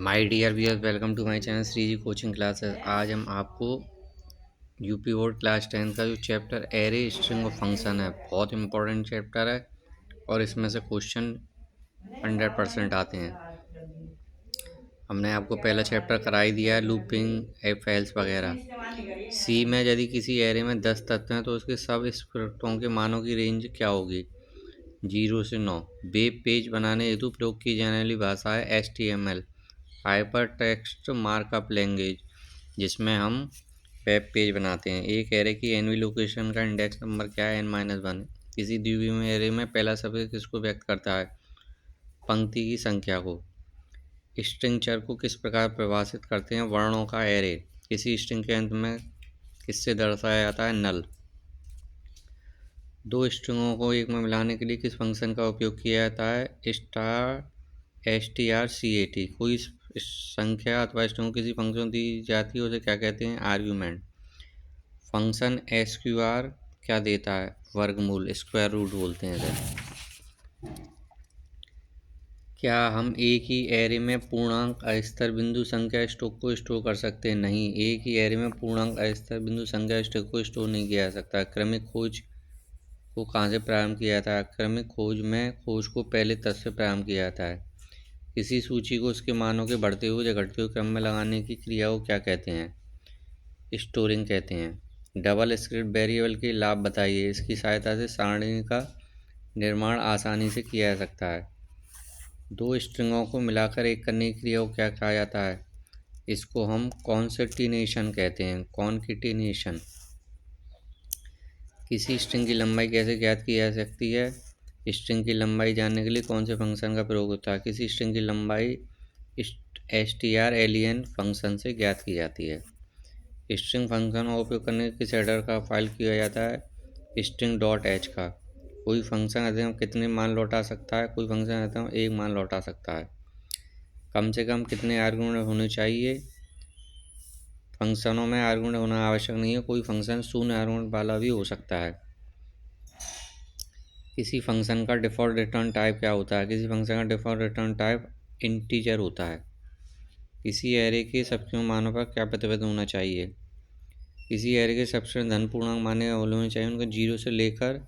My dear viewers, welcome to my channel Shri ji coaching classes. आज हम आपको यूपी बोर्ड क्लास 10 का जो चैप्टर एरे स्ट्रिंग और फंक्शन है, बहुत इंपॉर्टेंट चैप्टर है और इसमें से क्वेश्चन 100% आते हैं। हमने आपको पहला चैप्टर करा ही दिया है, लूपिंग इफ एल्स वगैरह। सी में यदि किसी एरे में 10 तत्व हैं तो उसके सब स्क्रिप्टों के मानों की रेंज क्या होगी? 0 से 9। वेब पेज बनाने हेतु प्रयोग की जाने वाली भाषा है HTML, hyper text markup language, जिसमें हम वेब पेज बनाते हैं। एक एरे की एनवी लोकेशन का इंडेक्स नंबर क्या है? n-1। किसी द्विविमीय एरे में पहला शब्द किसको व्यक्त करता है? पंक्ति की संख्या को। स्ट्रिंग चर को किस प्रकार परिभाषित करते हैं? वर्णों का एरे। किसी स्ट्रिंग के अंत में किससे दर्शाया जाता है? नल। दो स्ट्रिंगों को एक में मिलाने के लिए किस फंक्शन का उपयोग किया जाता है? strcat। कोई संख्या अथवा स्ट्रिंग किसी फंक्शन दी जाती है उसे क्या कहते हैं? आर्ग्यूमेंट। फंक्शन SQR क्या देता है? वर्गमूल, स्क्वायर रूट बोलते हैं इसे। क्या हम एक ही एरे में पूर्णांक अस्तर बिंदु संख्या स्टोक को स्टोर कर सकते हैं? नहीं, एक ही एरे में पूर्णांक अस्तर बिंदु संख्या स्टोक को स्टोर नहीं किया जा सकता। क्रमिक खोज को कहाँ से प्रारंभ किया जाता है? क्रमिक खोज में खोज को पहले तत्व से प्रारंभ किया जाता है। किसी सूची को उसके मानों के बढ़ते हुए या घटते हुए क्रम में लगाने की क्रिया को क्या कहते हैं? स्टोरिंग कहते हैं। डबल स्क्रिप्ट वेरिएबल के लाभ बताइए। इसकी सहायता से सारणी का निर्माण आसानी से किया जा सकता है। दो स्ट्रिंगों को मिलाकर एक करने की क्रिया को क्या कहा जाता है? इसको हम कॉन्केटिनेशन कहते हैं। कॉन्केटिनेशन। किसी स्ट्रिंग की लंबाई कैसे ज्ञात की जा सकती है? स्ट्रिंग की लंबाई जानने के लिए कौन से फंक्शन का प्रयोग होता है? किसी स्ट्रिंग की लंबाई strlen फंक्शन से ज्ञात की जाती है। स्ट्रिंग फंक्शन का उपयोग करने किस हेडर का फाइल किया जाता है? string.h का। कोई फंक्शन अधिकतम कितने मान लौटा सकता है? कोई फंक्शन अधिकतम एक मान लौटा सकता है। कम से कम कितने आर्गुमेंट होने चाहिए? फंक्शनों में आर्गुमेंट होना आवश्यक नहीं है, कोई फंक्शन शून्य आर्गुमेंट वाला भी हो सकता है। किसी फंक्शन का डिफ़ॉल्ट रिटर्न टाइप क्या होता है? किसी फंक्शन का डिफ़ॉल्ट रिटर्न टाइप इंटीजर होता है। किसी एरे के सबसे मानों पर क्या प्रतिबद्ध होना चाहिए? किसी एरे के सबसे धन पूर्णांक माने होने चाहिए, उनके 0 से लेकर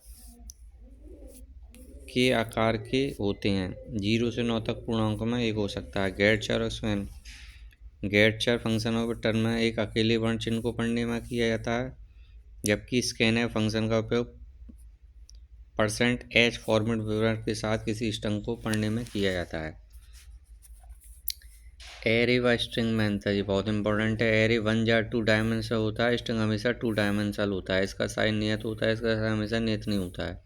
के आकार के होते हैं। 0 से 9 तक पूर्णांकों में एक हो सकता है। गेट चर और स्वैन। गेट चर फंक्शनों पर टर्म में एक अकेले वर्ण चिन्ह को पढ़ने में किया जाता है, जबकि स्कैनफ फंक्शन का उपयोग %h फॉर्मेट विवरण के साथ किसी स्ट्रिंग को पढ़ने में किया जाता है। एरे व स्ट्रिंग में अंतर, ये बहुत इंपॉर्टेंट है। एरे 1 या 2 डायमेंशनल होता है, स्ट्रिंग हमेशा 2 डायमेंशनल होता है। इसका साइज नियत होता है, इसका साइज हमेशा नियत नहीं होता है।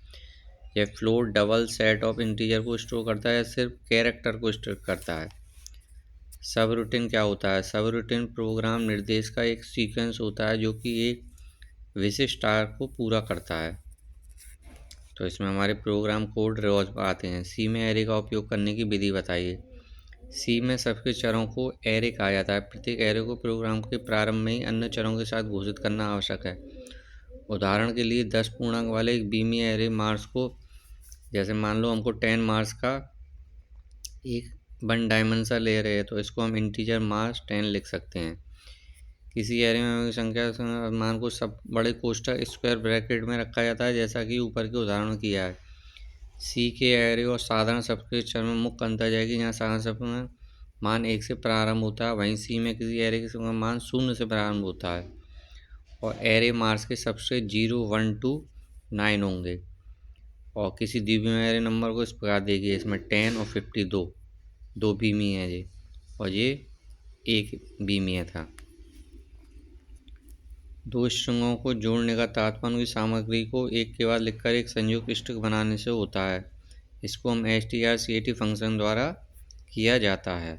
यह float double set of integer को स्टोर करता है, सिर्फ कैरेक्टर को स्टोर करता है। सब रूटीन क्या होता है? सब रूटीन प्रोग्राम निर्देश का एक सीक्वेंस होता है जो कि एक विशिष्ट टास्क को पूरा करता है। तो इसमें हमारे प्रोग्राम कोड रोज आते हैं। सी में एरे का उपयोग करने की विधि बताइए। सी में सबके चरों को एरे कहा जाता है। प्रत्येक एरे को प्रोग्राम के प्रारंभ में ही अन्य चरों के साथ घोषित करना आवश्यक है। उदाहरण के लिए 10 पूर्णांक वाले एक बीमी एरे मार्क्स को, जैसे मान लो हमको 10 मार्क्स का एक 1 डायमेंशनल एरे है, तो इसको हम इंटीजर मार्क्स 10 लिख सकते हैं। किसी एरे में संख्या मान को सब बड़े कोष्ठक स्क्वायर ब्रैकेट में रखा जाता है, जैसा कि ऊपर के उदाहरण किया है। सी के एरे और साधारण सबके चर में मुख्य अंतर है कि यहाँ साधारण सब में मान 1 से प्रारंभ होता है, वहीं सी में किसी एरे के मान 0 से प्रारंभ होता है और एरे मार्क्स के सबसे 0, 1 to 9 होंगे। और किसी द्विविमीय एरे नंबर को इस प्रकार देखिए, इसमें 10 और 52 दो बीमी है ये, और ये एक बीमी था। दो स्ट्रिंगों को जोड़ने का तात्पर्य उनकी सामग्री को एक के बाद लिखकर एक संयुक्त स्ट्रिंग बनाने से होता है। इसको हम strcat फंक्शन द्वारा किया जाता है।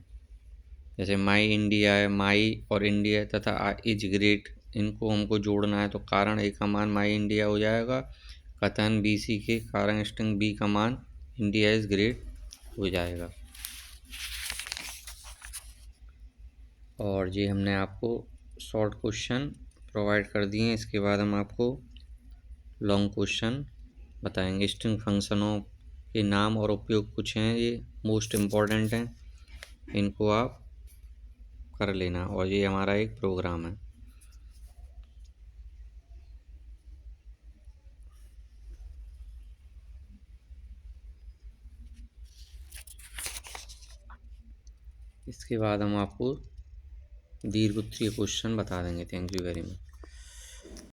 जैसे माई इंडिया है, माई और इंडिया तथा इज ग्रेट, इनको हमको जोड़ना है तो कारण ए का मान माई इंडिया हो जाएगा, कथन BC के कारण स्ट्रिंग B का मान इंडिया इज ग्रेट हो जाएगा। और ये हमने आपको शॉर्ट क्वेश्चन प्रोवाइड कर दिए हैं। इसके बाद हम आपको लॉन्ग क्वेश्चन बताएंगे। स्ट्रिंग फंक्शनों के नाम और उपयोग कुछ हैं, ये मोस्ट इम्पॉर्टेंट हैं, इनको आप कर लेना, और ये हमारा एक प्रोग्राम है। इसके बाद हम आपको दीर्घ उत्तरीय क्वेश्चन बता देंगे। Thank you very much.